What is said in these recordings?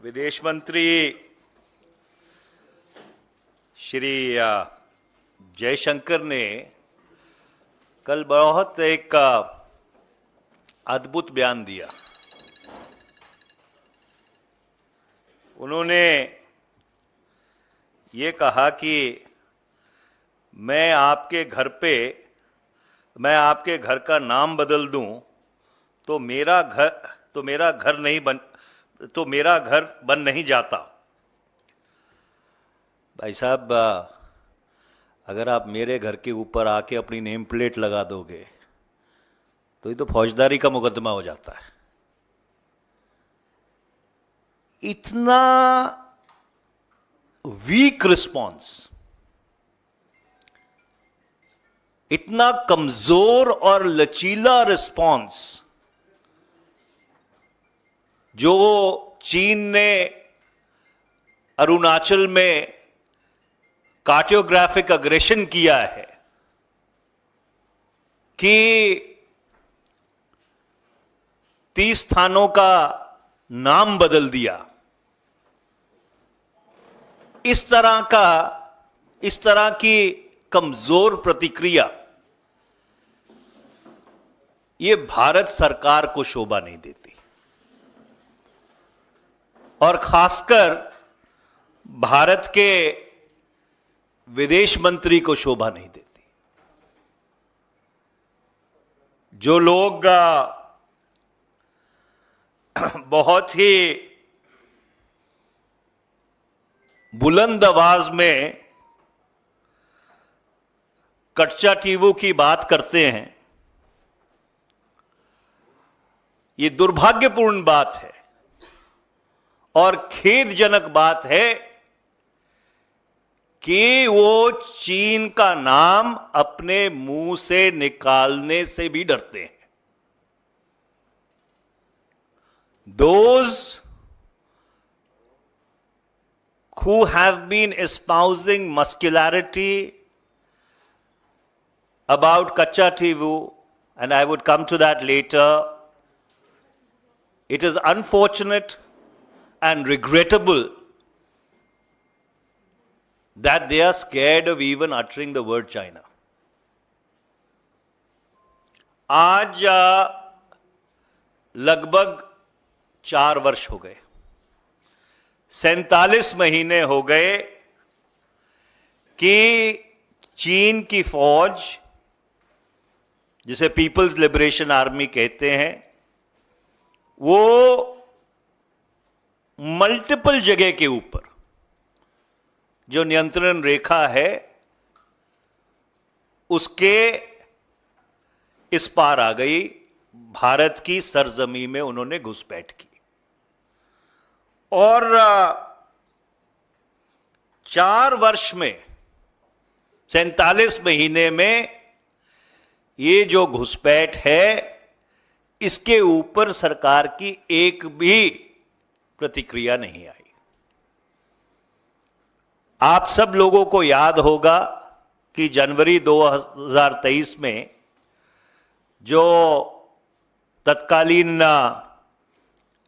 विदेश मंत्री श्री जयशंकर ने कल बहुत एक अद्भुत बयान दिया। उन्होंने ये कहा कि मैं आपके घर का नाम बदल दूं तो मेरा घर बन नहीं जाता। भाई साहब, अगर आप मेरे घर के ऊपर आके अपनी नेम प्लेट लगा दोगे तो ये तो फौजदारी का मुकदमा हो जाता है। इतना वीक रिस्पॉन्स, इतना कमजोर और लचीला रिस्पॉन्स जो चीन ने अरुणाचल में कार्टोग्राफिक अग्रेशन किया है कि 30 स्थानों का नाम बदल दिया, इस तरह की कमजोर प्रतिक्रिया ये भारत सरकार को शोभा नहीं देती और खासकर भारत के विदेश मंत्री को शोभा नहीं देती। जो लोग बहुत ही बुलंद आवाज में कच्चा टीवू की बात करते हैं, ये दुर्भाग्यपूर्ण बात है और खेदजनक बात है कि वो चीन का नाम अपने मुंह से निकालने से भी डरते हैं। Those who have been espousing muscularity about Kacha Tivu, and I would come to that later, it is unfortunate and regrettable that they are scared of even uttering the word China. आज लगभग 4 वर्ष हो गए, 47 महीने हो गए कि चीन की फौज, जिसे पीपल्स लिबरेशन आर्मी कहते हैं, वो मल्टीपल जगह के ऊपर जो नियंत्रण रेखा है उसके इस पार आ गई। भारत की सरजमी में उन्होंने घुसपैठ की और 4 वर्ष में 47 महीने में ये जो घुसपैठ है इसके ऊपर सरकार की एक भी प्रतिक्रिया नहीं आई। आप सब लोगों को याद होगा कि जनवरी 2023 में जो तत्कालीन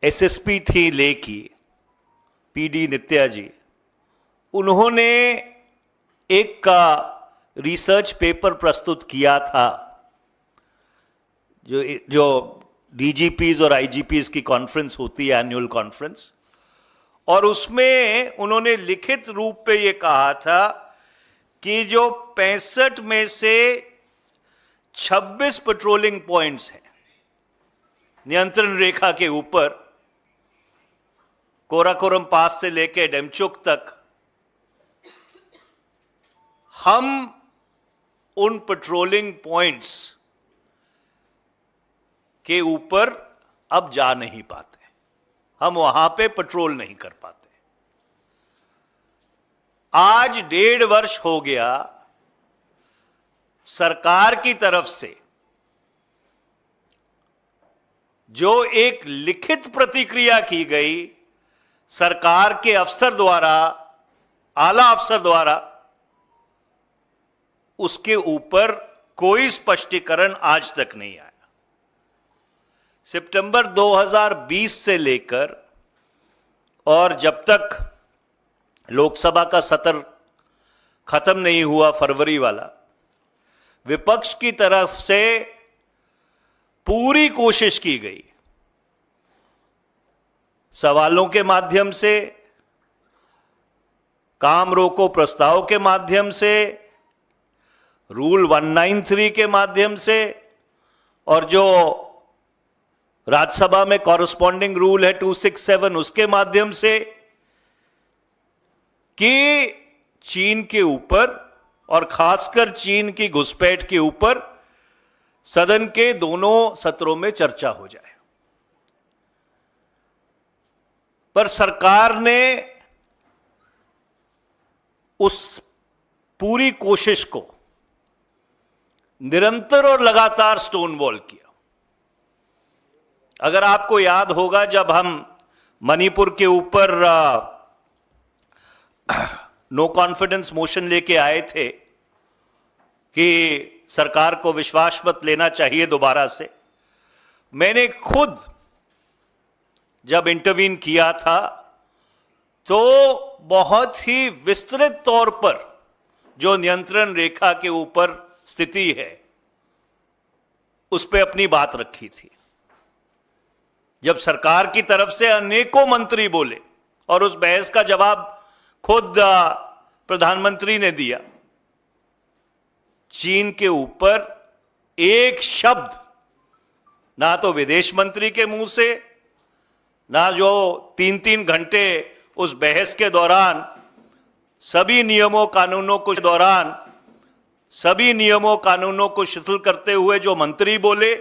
एसएसपी थी लेह की, पीडी नित्या जी, उन्होंने एक रिसर्च पेपर प्रस्तुत किया था जो डीजीपीज और आईजीपीज की कॉन्फ्रेंस होती है, एनुअल कॉन्फ्रेंस, और उसमें उन्होंने लिखित रूप पे ये कहा था कि जो 65 में से 26 पेट्रोलिंग पॉइंट्स हैं नियंत्रण रेखा के ऊपर, कोराकोरम पास से लेकर डेमचुक तक, हम उन पेट्रोलिंग पॉइंट्स के ऊपर अब जा नहीं पाते, हम वहां पे पेट्रोल नहीं कर पाते। आज 1.5 वर्ष हो गया सरकार की तरफ से जो एक लिखित प्रतिक्रिया की गई सरकार के अफसर द्वारा, आला अफसर द्वारा, उसके ऊपर कोई स्पष्टीकरण आज तक नहीं आया। सितंबर 2020 से लेकर और जब तक लोकसभा का सत्र खत्म नहीं हुआ फरवरी वाला, विपक्ष की तरफ से पूरी कोशिश की गई, सवालों के माध्यम से, काम रोको प्रस्ताव के माध्यम से, रूल 193 के माध्यम से, और जो राज्यसभा में कॉरस्पॉन्डिंग रूल है 267 उसके माध्यम से, कि चीन के ऊपर और खासकर चीन की घुसपैठ के ऊपर सदन के दोनों सत्रों में चर्चा हो जाए। पर सरकार ने उस पूरी कोशिश को निरंतर और लगातार स्टोन वॉल किया। अगर आपको याद होगा, जब हम मणिपुर के ऊपर नो कॉन्फिडेंस मोशन लेके आए थे कि सरकार को विश्वास मत लेना चाहिए दोबारा से, मैंने खुद जब इंटरवीन किया था तो बहुत ही विस्तृत तौर पर जो नियंत्रण रेखा के ऊपर स्थिति है उस पर अपनी बात रखी थी। जब सरकार की तरफ से अनेकों मंत्री बोले और उस बहस का जवाब खुद प्रधानमंत्री ने दिया, चीन के ऊपर एक शब्द ना तो विदेश मंत्री के मुंह से, ना जो 3-3 घंटे उस बहस के दौरान सभी नियमों कानूनों को शिथिल करते हुए जो मंत्री बोले,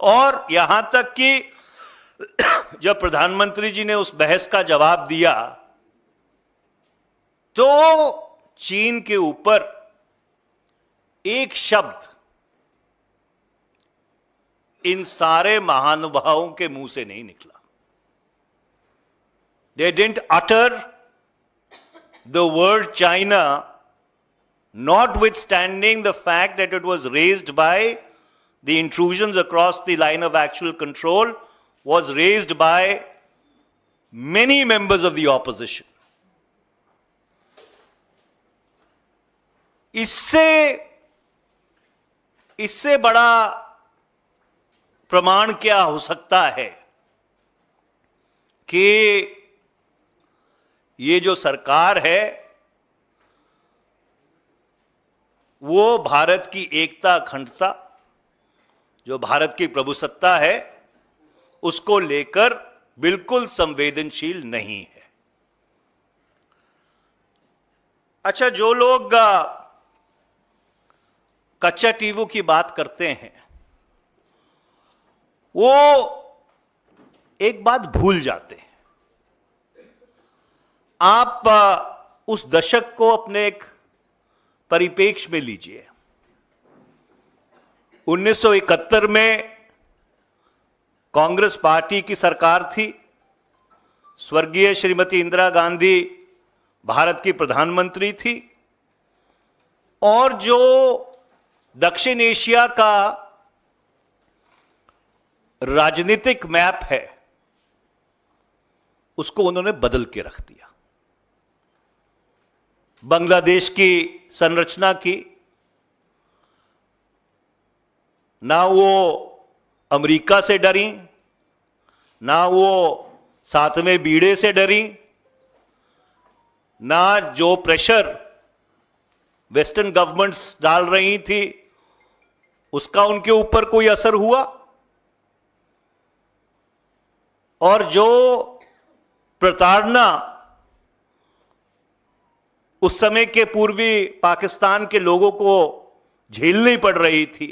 और यहां तक कि जब प्रधानमंत्री जी ने उस बहस का जवाब दिया तो चीन के ऊपर एक शब्द इन सारे महानुभावों के मुंह से नहीं निकला। They didn't utter the word China, notwithstanding the fact that it was raised by the intrusions across the line of actual control, was raised by many members of the opposition. इससे बड़ा प्रमाण क्या हो सकता है कि ये जो सरकार है वो भारत की एकता, अखंडता, जो भारत की प्रभुसत्ता है उसको लेकर बिल्कुल संवेदनशील नहीं है। अच्छा, जो लोग कच्चा टीवू की बात करते हैं वो एक बात भूल जाते हैं। आप उस दशक को अपने एक परिप्रेक्ष्य में लीजिए। 1971 में कांग्रेस पार्टी की सरकार थी, स्वर्गीय श्रीमती इंदिरा गांधी भारत की प्रधानमंत्री थी, और जो दक्षिण एशिया का राजनीतिक मैप है उसको उन्होंने बदल के रख दिया। बांग्लादेश की संरचना की, ना वो अमेरिका से डरी, ना वो सातवें बीड़े से डरी, ना जो प्रेशर वेस्टर्न गवर्नमेंट्स डाल रही थी उसका उनके ऊपर कोई असर हुआ, और जो प्रताड़ना उस समय के पूर्वी पाकिस्तान के लोगों को झेलनी पड़ रही थी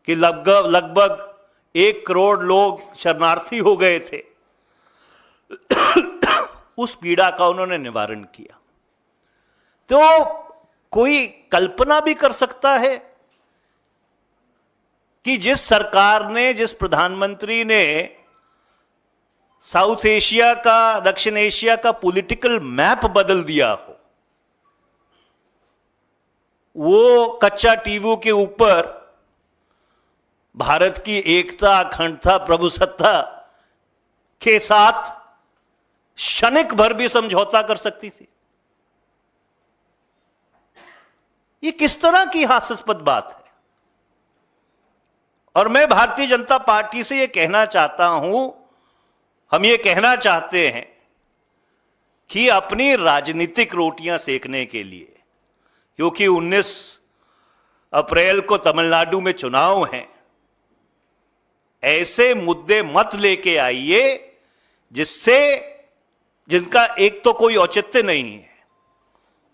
कि लगभग 1 करोड़ लोग शरणार्थी हो गए थे, उस पीड़ा का उन्होंने निवारण किया। तो कोई कल्पना भी कर सकता है कि जिस सरकार ने, जिस प्रधानमंत्री ने साउथ एशिया का, दक्षिण एशिया का पॉलिटिकल मैप बदल दिया हो, वो कच्चा टीवू के ऊपर भारत की एकता, अखंडता, प्रभुसत्ता के साथ क्षणिक भर भी समझौता कर सकती थी। ये किस तरह की हास्यास्पद बात है। और मैं भारतीय जनता पार्टी से यह कहना चाहता हूं, हम ये कहना चाहते हैं कि अपनी राजनीतिक रोटियां सेकने के लिए, क्योंकि 19 अप्रैल को तमिलनाडु में चुनाव हैं, ऐसे मुद्दे मत लेके आइए जिनका एक तो कोई औचित्य नहीं है,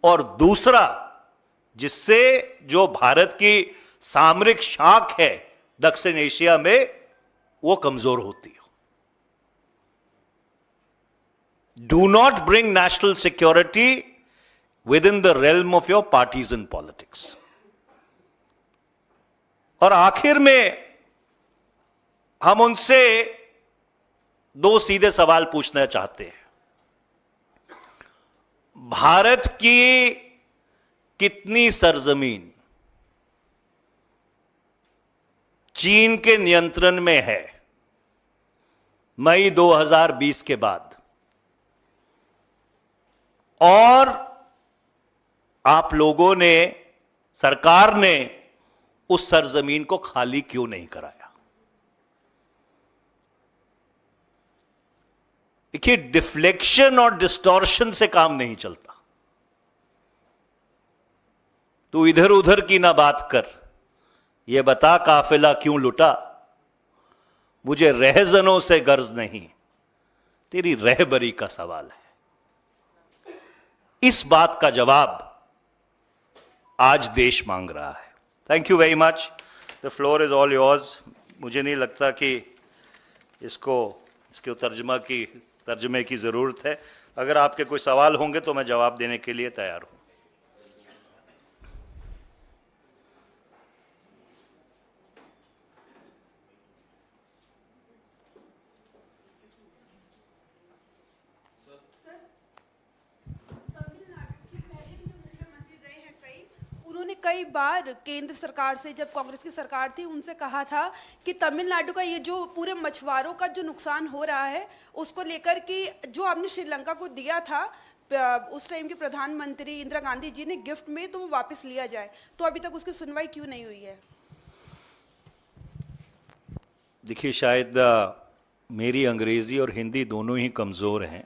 और दूसरा जिससे जो भारत की सामरिक शाख है दक्षिण एशिया में वो कमजोर होती हो। Do not bring national security with in the realm of your parties in politics. और आखिर में हम उनसे दो सीधे सवाल पूछना चाहते हैं। भारत की कितनी सरजमीन चीन के नियंत्रण में है मई 2020 के बाद, और आप लोगों ने, सरकार ने उस सरजमीन को खाली क्यों नहीं कराया? देखिए, डिफ्लेक्शन और डिस्टॉर्शन से काम नहीं चलता। तू इधर उधर की ना बात कर, ये बता काफिला क्यों लुटा, मुझे रहजनों से गर्ज नहीं, तेरी रहबरी का सवाल है। इस बात का जवाब आज देश मांग रहा है। Thank you very much. The floor is all yours. मुझे नहीं लगता कि इसके तर्जमे की जरूरत है। अगर आपके कोई सवाल होंगे तो मैं जवाब देने के लिए तैयार हूं। उन्होंने कई बार केंद्र सरकार से, जब कांग्रेस की सरकार थी, उनसे कहा था कि तमिलनाडु का ये जो पूरे मछुआरों का जो नुकसान हो रहा है उसको लेकर कि जो आपने श्रीलंका को दिया था उस टाइम के प्रधानमंत्री इंदिरा गांधी जी ने गिफ्ट में, तो वो वापस लिया जाए। तो अभी तक उसकी सुनवाई क्यों नहीं हुई है? देखिए, शायद मेरी अंग्रेजी और हिंदी दोनों ही कमज़ोर हैं।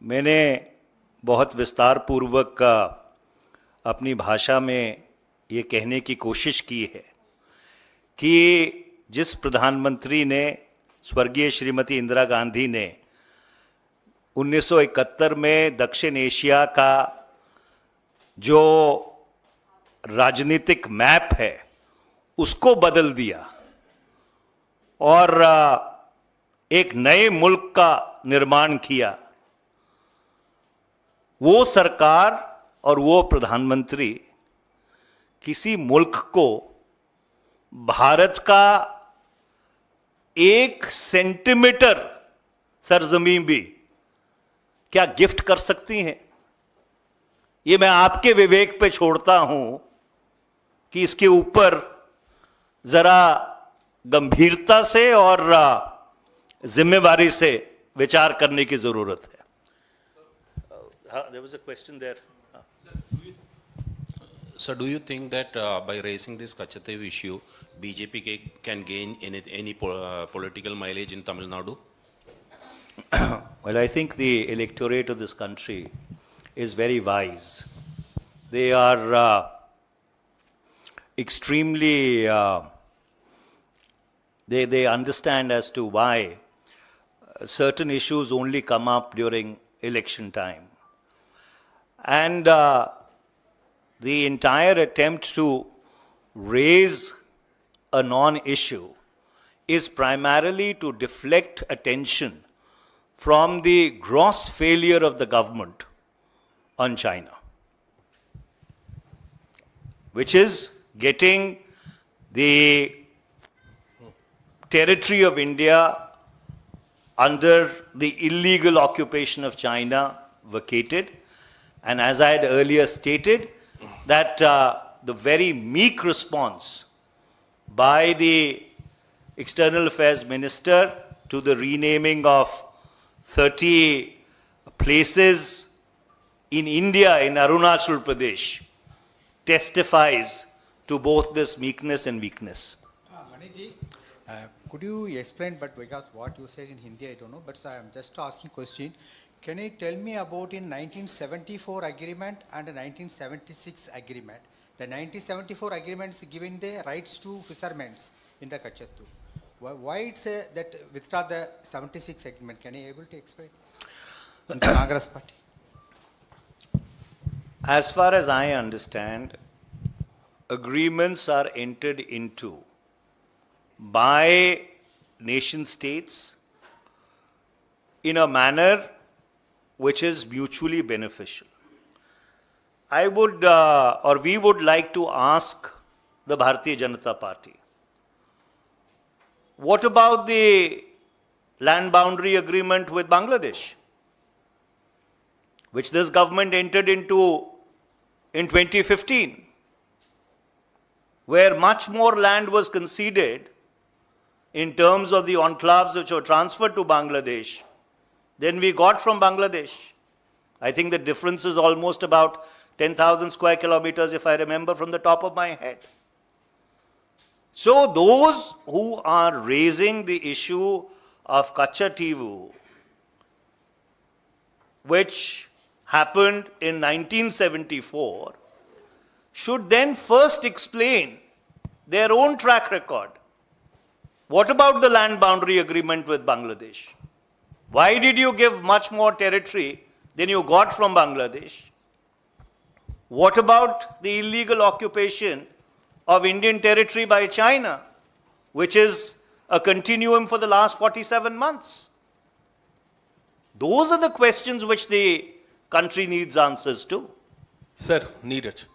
मैंने बहुत विस्तार पूर्वक अपनी भाषा में ये कहने की कोशिश की है कि जिस प्रधानमंत्री ने, स्वर्गीय श्रीमती इंदिरा गांधी ने 1971 में दक्षिण एशिया का जो राजनीतिक मैप है उसको बदल दिया और एक नए मुल्क का निर्माण किया, वो सरकार और वो प्रधानमंत्री किसी मुल्क को भारत का 1 सेंटीमीटर सरजमीन भी क्या गिफ्ट कर सकती हैं? ये मैं आपके विवेक पे छोड़ता हूं कि इसके ऊपर जरा गंभीरता से और जिम्मेवारी से विचार करने की जरूरत है। There was a question there. So do you think that by raising this Kachatev issue, BJP can gain any political mileage in Tamil Nadu? Well, I think the electorate of this country is very wise. They are extremely, they understand as to why certain issues only come up during election time. And the entire attempt to raise a non-issue is primarily to deflect attention from the gross failure of the government on China, which is getting the territory of India under the illegal occupation of China vacated. And as I had earlier stated, that the very meek response by the External Affairs Minister to the renaming of 30 places in India, in Arunachal Pradesh, testifies to both this meekness and weakness. Maniji, could you explain, but because what you said in Hindi, I don't know, but I am just asking question. Can you tell me about in 1974 agreement and 1976 agreement? The 1974 agreement is giving the rights to fishermen in the Kachattu. Why it's that withdraw the 76 agreement? Can you able to explain this? In the Congress party. As far as I understand, agreements are entered into by nation states in a manner which is mutually beneficial. I would, or we would like to ask the Bharatiya Janata Party, what about the land boundary agreement with Bangladesh, which this government entered into in 2015, where much more land was conceded in terms of the enclaves which were transferred to Bangladesh than we got from Bangladesh. I think the difference is almost about 10,000 square kilometers, if I remember from the top of my head. So those who are raising the issue of Kachativu, which happened in 1974, should then first explain their own track record. What about the land boundary agreement with Bangladesh? Why did you give much more territory than you got from Bangladesh? What about the illegal occupation of Indian territory by China, which is a continuum for the last 47 months? Those are the questions which the country needs answers to. Sir Neeraj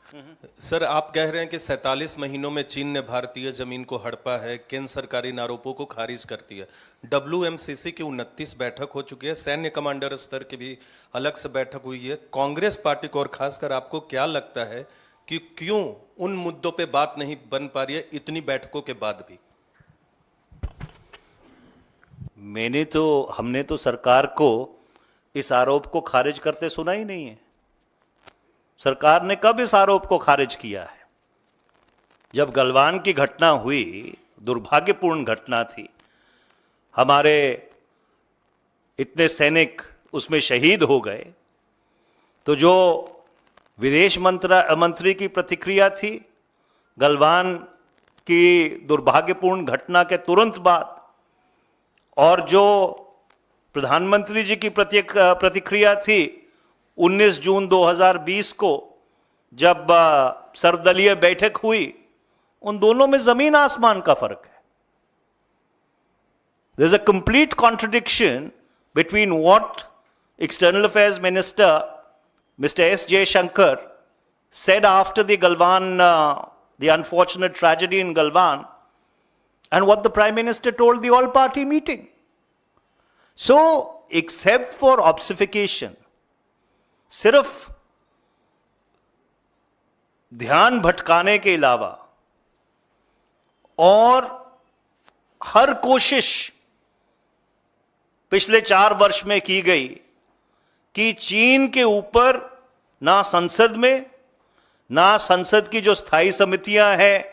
sir, आप कह रहे हैं कि 47 महीनों में चीन ने भारतीय जमीन को हड़पा है, केंद्र सरकारी आरोपों को खारिज करती है। WMCC की 29 बैठक हो चुकी है, सैन्य कमांडर स्तर की भी अलग से बैठक हुई है। कांग्रेस पार्टी को और खासकर आपको क्या लगता है कि क्यों उन मुद्दों पे बात नहीं बन पा रही है इतनी बैठकों के बाद भी? हमने तो सरकार को इस आरोप को खारिज करते सुना ही नहीं है। सरकार ने कब इस आरोप को खारिज किया है? जब गलवान की घटना हुई, दुर्भाग्यपूर्ण घटना थी, हमारे इतने सैनिक उसमें शहीद हो गए, तो जो विदेश मंत्री की प्रतिक्रिया थी गलवान की दुर्भाग्यपूर्ण घटना के तुरंत बाद, और जो प्रधानमंत्री जी की प्रतिक्रिया थी 19 जून 2020 को जब सर्वदलीय बैठक हुई, उन दोनों में जमीन आसमान का फर्क है। There is a complete contradiction between what External Affairs Minister Mr. S. Jaishankar said after the Galwan, the unfortunate tragedy in Galwan, and what the Prime Minister told the all-party meeting. So, except for obfuscation, सिर्फ ध्यान भटकाने के अलावा और हर कोशिश पिछले 4 वर्ष में की गई कि चीन के ऊपर ना संसद में, ना संसद की जो स्थायी समितियां हैं,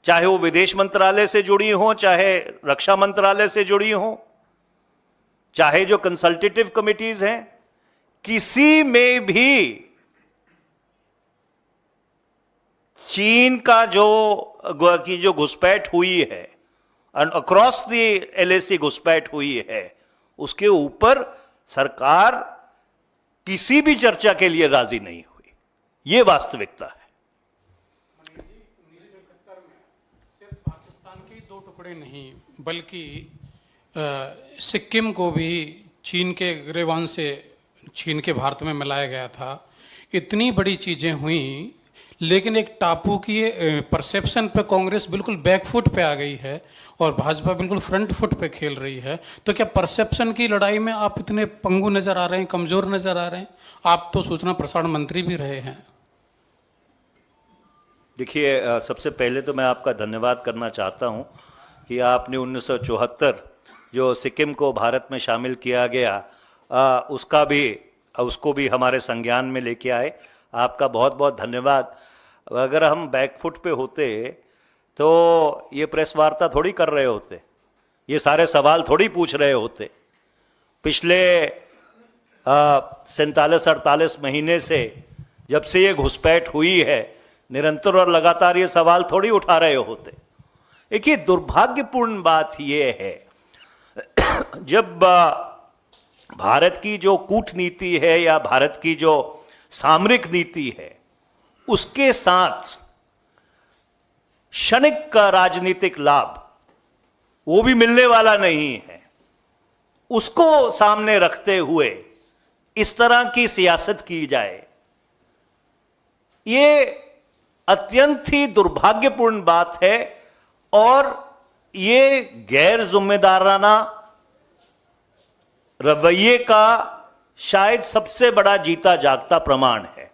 चाहे वो विदेश मंत्रालय से जुड़ी हों, चाहे रक्षा मंत्रालय से जुड़ी हों, चाहे जो कंसल्टेटिव कमिटीज हैं, किसी में भी चीन का जो घुसपैठ हुई है, अक्रॉस द LAC घुसपैठ हुई है, उसके ऊपर सरकार किसी भी चर्चा के लिए राजी नहीं हुई। ये वास्तविकता है। 1971 में सिर्फ पाकिस्तान के 2 टुकड़े नहीं बल्कि सिक्किम को भी चीन के गिरेबान से चीन के भारत में मिलाया गया था। इतनी बड़ी चीज़ें हुई, लेकिन एक टापू की परसेप्शन पे कांग्रेस बिल्कुल बैकफुट पे आ गई है और भाजपा बिल्कुल फ्रंट फुट पे खेल रही है। तो क्या परसेप्शन की लड़ाई में आप इतने पंगु नज़र आ रहे हैं, कमज़ोर नज़र आ रहे हैं? आप तो सूचना प्रसारण मंत्री भी रहे हैं। देखिए, सबसे पहले तो मैं आपका धन्यवाद करना चाहता हूं कि आपने 1974 जो सिक्किम को भारत में शामिल किया गया, उसको भी हमारे संज्ञान में लेके आए। आपका बहुत बहुत धन्यवाद। अगर हम बैकफुट पे होते तो ये प्रेस वार्ता थोड़ी कर रहे होते, ये सारे सवाल थोड़ी पूछ रहे होते। पिछले 47-48 महीने से जब से ये घुसपैठ हुई है, निरंतर और लगातार ये सवाल थोड़ी उठा रहे होते। एक ये दुर्भाग्यपूर्ण बात ये है, जब भारत की जो कूटनीति है या भारत की जो सामरिक नीति है, उसके साथ क्षणिक का राजनीतिक लाभ वो भी मिलने वाला नहीं है, उसको सामने रखते हुए इस तरह की सियासत की जाए, ये अत्यंत ही दुर्भाग्यपूर्ण बात है। और ये गैर जिम्मेदाराना रवैये का शायद सबसे बड़ा जीता जागता प्रमाण है।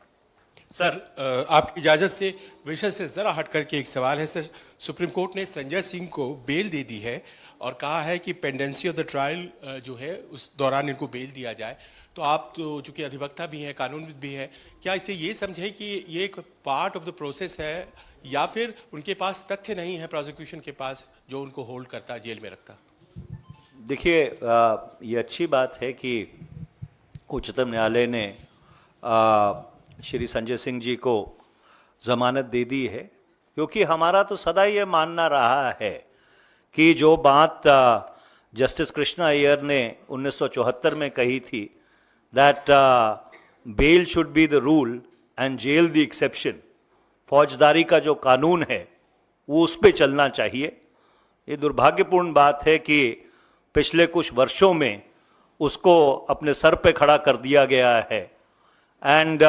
सर आपकी इजाज़त से विषय से ज़रा हट करके एक सवाल है सर। सुप्रीम कोर्ट ने संजय सिंह को बेल दे दी है और कहा है कि पेंडेंसी ऑफ द ट्रायल जो है उस दौरान इनको बेल दिया जाए। तो आप तो चूँकि अधिवक्ता भी हैं, कानूनविद भी हैं, क्या इसे ये समझें कि ये एक पार्ट ऑफ द प्रोसेस है या फिर उनके पास तथ्य नहीं है प्रोसिक्यूशन के पास जो उनको होल्ड करता, जेल में रखता? देखिए, ये अच्छी बात है कि उच्चतम न्यायालय ने श्री संजय सिंह जी को जमानत दे दी है, क्योंकि हमारा तो सदा ये मानना रहा है कि जो बात जस्टिस कृष्णा अय्यर ने 1974 में कही थी, that bail should be the rule and jail the exception, फौजदारी का जो कानून है वो उस पर चलना चाहिए। ये दुर्भाग्यपूर्ण बात है कि पिछले कुछ वर्षों में उसको अपने सर पे खड़ा कर दिया गया है, and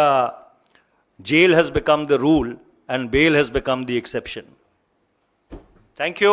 jail has become the rule and bail has become the exception. Thank you.